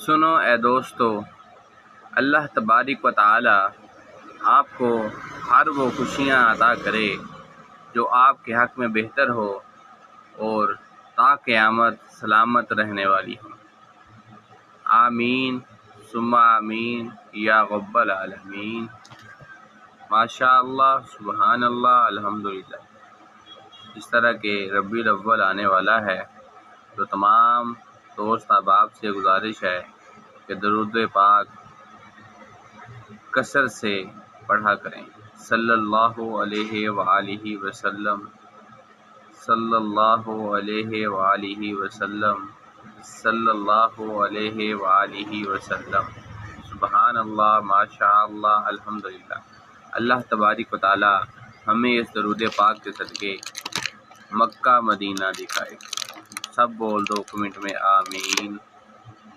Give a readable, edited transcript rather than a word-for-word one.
سنو اے دوستو، اللہ تبارک و تعالی آپ کو ہر وہ خوشیاں عطا کرے جو آپ کے حق میں بہتر ہو اور تا قیامت سلامت رہنے والی ہوں۔ آمین ثم آمین یا رب العالمین۔ ماشاء اللہ، سبحان اللہ، الحمدللہ۔ اس طرح کے ربیع الاول آنے والا ہے تو تمام دوست احباب سے گزارش ہے کہ درود پاک کثرت سے پڑھا کریں۔ صلی اللہ علیہ وآلہ وسلم، صلی اللہ علیہ وآلہ وسلم، صلی اللہ علیہ وآلہ وسلم۔ سبحان اللہ، ماشاء اللہ، الحمدللہ۔ اللہ تبارک و تعالی ہمیں اس درود پاک کے صدقے مکہ مدینہ دکھائے۔ سب بول دو کمنٹ میں آمین۔